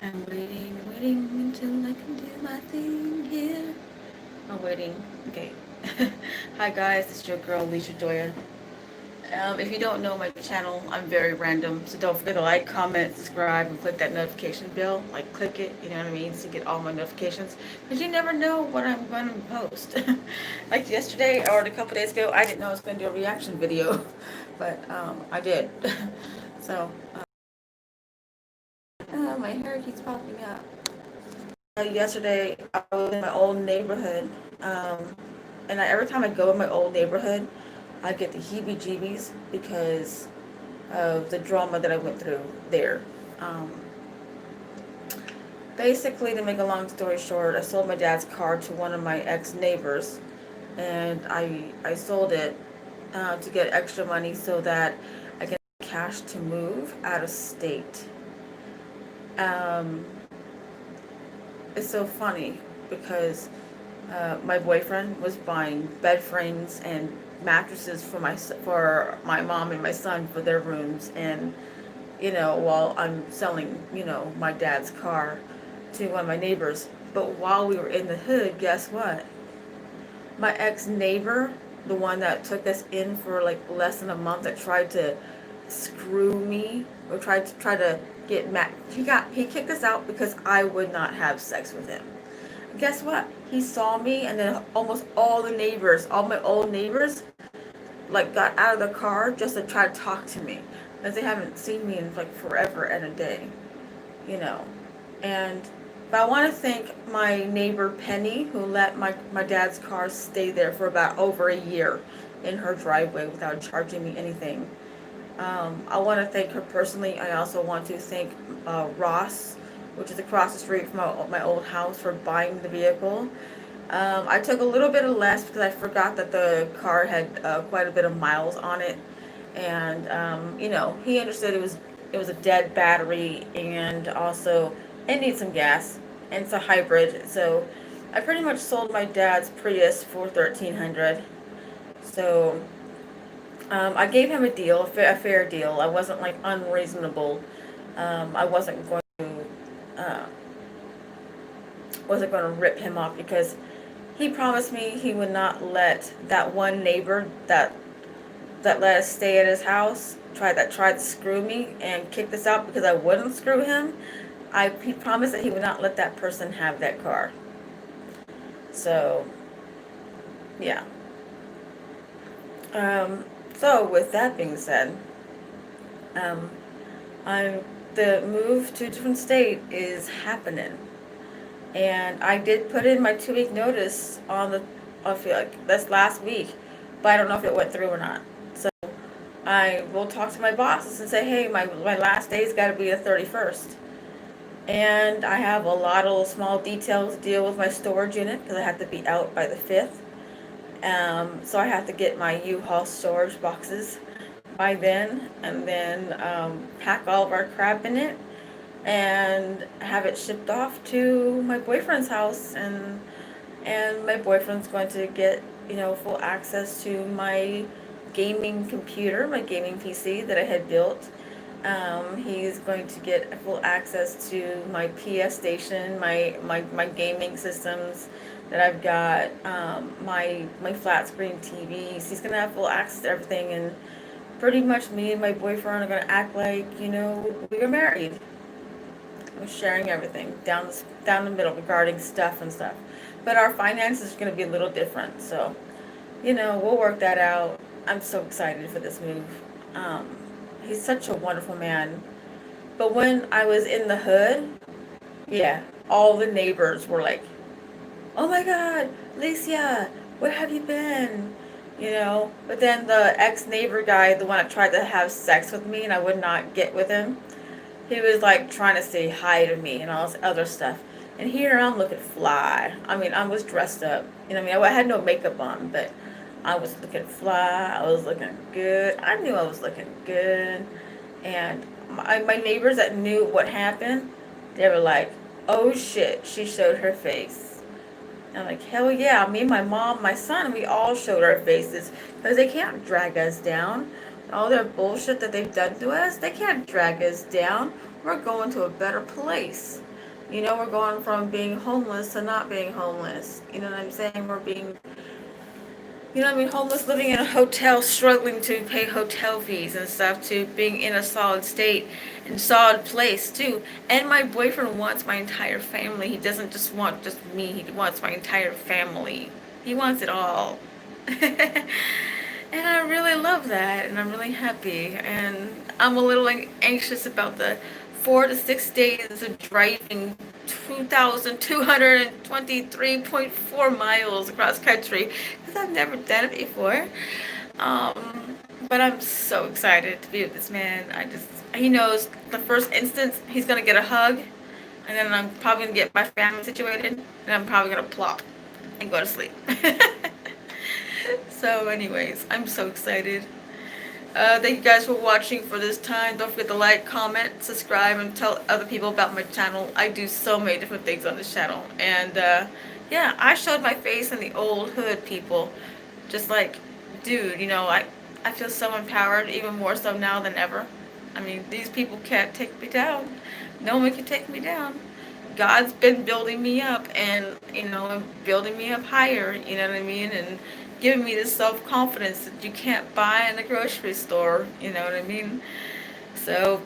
I'm waiting until I can do my thing here. I'm waiting. Okay. Hi guys, it's your girl Alicia Joya. If you don't know my channel, I'm very random, so don't forget to like, comment, subscribe, and click that notification bell. Like, click it, you know what I mean, to get all my notifications. Because you never know what I'm going to post. Like yesterday, or a couple days ago, I didn't know I was going to do a reaction video. But I did. So, my hair keeps popping up. Yesterday, I was in my old neighborhood, and every time I go in my old neighborhood, I get the heebie-jeebies because of the drama that I went through there. Um, Basically, to make a long story short, I sold my dad's car to one of my ex-neighbors, and I sold it to get extra money so that I can have cash to move out of state. Um, it's so funny because my boyfriend was buying bed frames and mattresses for my mom and my son for their rooms, and while I'm selling my dad's car to one of my neighbors. But while we were in the hood, guess what? My ex-neighbor, the one that took us in for like less than a month, that tried to screw me or tried to get mad. He kicked us out because I would not have sex with him. Guess what? He saw me, and then almost all the neighbors, all my old neighbors, like got out of the car just to try to talk to me because they haven't seen me in like forever and a day, you know. And but I want to thank my neighbor Penny, who let my dad's car stay there for about over a year in her driveway without charging me anything. I want to thank her personally. I also want to thank Ross, which is across the street from my old house, for buying the vehicle. I took a little bit of less because I forgot that the car had quite a bit of miles on it, and he understood it was a dead battery, and also it needs some gas, and it's a hybrid. So I pretty much sold my dad's Prius for 1,300. So I gave him a deal, a fair deal. I wasn't like unreasonable. I uh, wasn't going to rip him off because he promised me he would not let that one neighbor that let us stay at his house tried to screw me and kicked us out because I wouldn't screw him. He promised that he would not let that person have that car. So yeah. So with that being said, um, I'm the move to a different state is happening, and I did put in my 2 week notice I feel like that's last week, but I don't know if it went through or not. So I will talk to my bosses and say, hey, my last day's got to be the 31st. And I have a lot of small details to deal with my storage unit because I have to be out by the 5th. So I have to get my U-Haul storage boxes by then, and then pack all of our crap in it and have it shipped off to my boyfriend's house, and my boyfriend's going to get full access to my gaming computer, my gaming PC that I had built. He's going to get full access to my PS station, my gaming systems that I've got, my flat screen TVs. He's gonna have full access to everything, and pretty much me and my boyfriend are gonna act like we are married. We're sharing everything down the middle regarding stuff and stuff. But our finances are gonna be a little different, so we'll work that out. I'm so excited for this move. Um, he's such a wonderful man. But when I was in the hood, yeah, all the neighbors were like, oh my God, Alicia, where have you been? But then the ex-neighbor guy, the one that tried to have sex with me and I would not get with him, he was like trying to say hi to me and all this other stuff. And here I'm looking fly. I mean, I was dressed up. I had no makeup on, but I was looking fly. I was looking good. I knew I was looking good. And my neighbors that knew what happened, they were like, oh shit, she showed her face. And I'm like, hell yeah, me, my mom, my son, we all showed our faces because they can't drag us down. All their bullshit that they've done to us, they can't drag us down. We're going to a better place. You know, we're going from being homeless to not being homeless. You know what I'm saying? We're being, you know what I mean, homeless, living in a hotel, struggling to pay hotel fees and stuff, to being in a solid state and solid place too. And my boyfriend wants my entire family. He doesn't just want just me. He wants my entire family. He wants it all. And I really love that, and I'm really happy. And I'm a little like, anxious about the 4 to 6 days of driving 2,223.4 miles across country, because I've never done it before. But I'm so excited to be with this man. He knows the first instance he's gonna get a hug, and then I'm probably gonna get my family situated, and I'm probably gonna plop and go to sleep. So anyways, I'm so excited. Thank you guys for watching for this time. Don't forget to like, comment, subscribe, and tell other people about my channel. I do so many different things on this channel. And yeah, I showed my face in the old hood, people. Just like, dude, I feel so empowered, even more so now than ever. I mean, these people can't take me down. No one can take me down. God's been building me up, and building me up higher, you know what I mean, and giving me this self-confidence that you can't buy in the grocery store, you know what I mean. So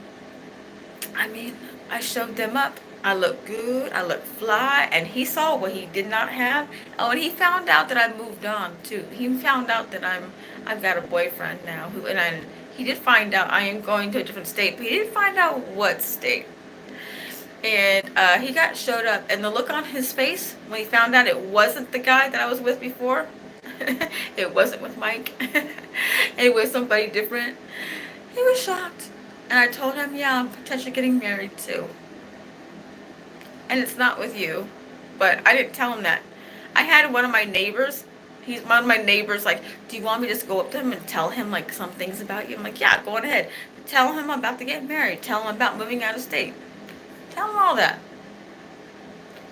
I mean, I showed them up. I look good, I look fly, and he saw what he did not have. Oh, and he found out that I moved on too. He found out that I've got a boyfriend now, he did find out I am going to a different state, but he didn't find out what state. And he got showed up, and the look on his face when he found out it wasn't the guy that I was with before, it wasn't with Mike, it was somebody different. He was shocked. And I told him, yeah, I'm potentially getting married too. And it's not with you. But I didn't tell him that. I had one of my neighbors, like, do you want me to just go up to him and tell him like some things about you? I'm like, yeah, go on ahead. Tell him I'm about to get married. Tell him about moving out of state. Tell him all that.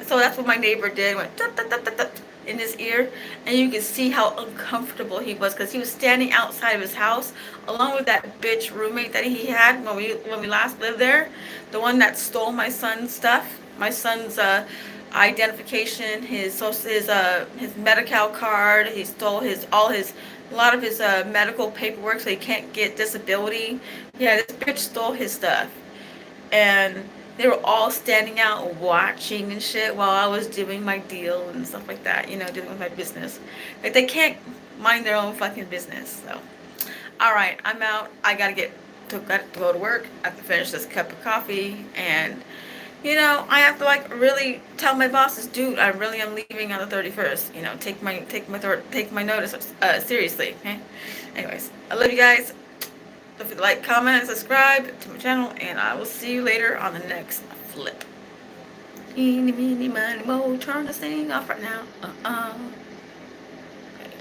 So that's what my neighbor did. Went tut, tut, tut, tut, tut, in his ear, and you could see how uncomfortable he was, because he was standing outside of his house along with that bitch roommate that he had when we last lived there, the one that stole my son's stuff, my son's identification, his Medi-Cal card. He stole a lot of his medical paperwork, so he can't get disability. Yeah, this bitch stole his stuff. And they were all standing out watching and shit while I was doing my deal and stuff like that, dealing with my business. Like, they can't mind their own fucking business. So, alright, I'm out. I got to go to work. I have to finish this cup of coffee, and I have to like really tell my bosses, dude, I really am leaving on the 31st. Take my notice seriously. Okay. Anyways, I love you guys. Don't forget to like, comment, and subscribe to my channel, and I will see you later on the next flip. Eeny, meeny, miny, moe, turn this thing off right now. Okay.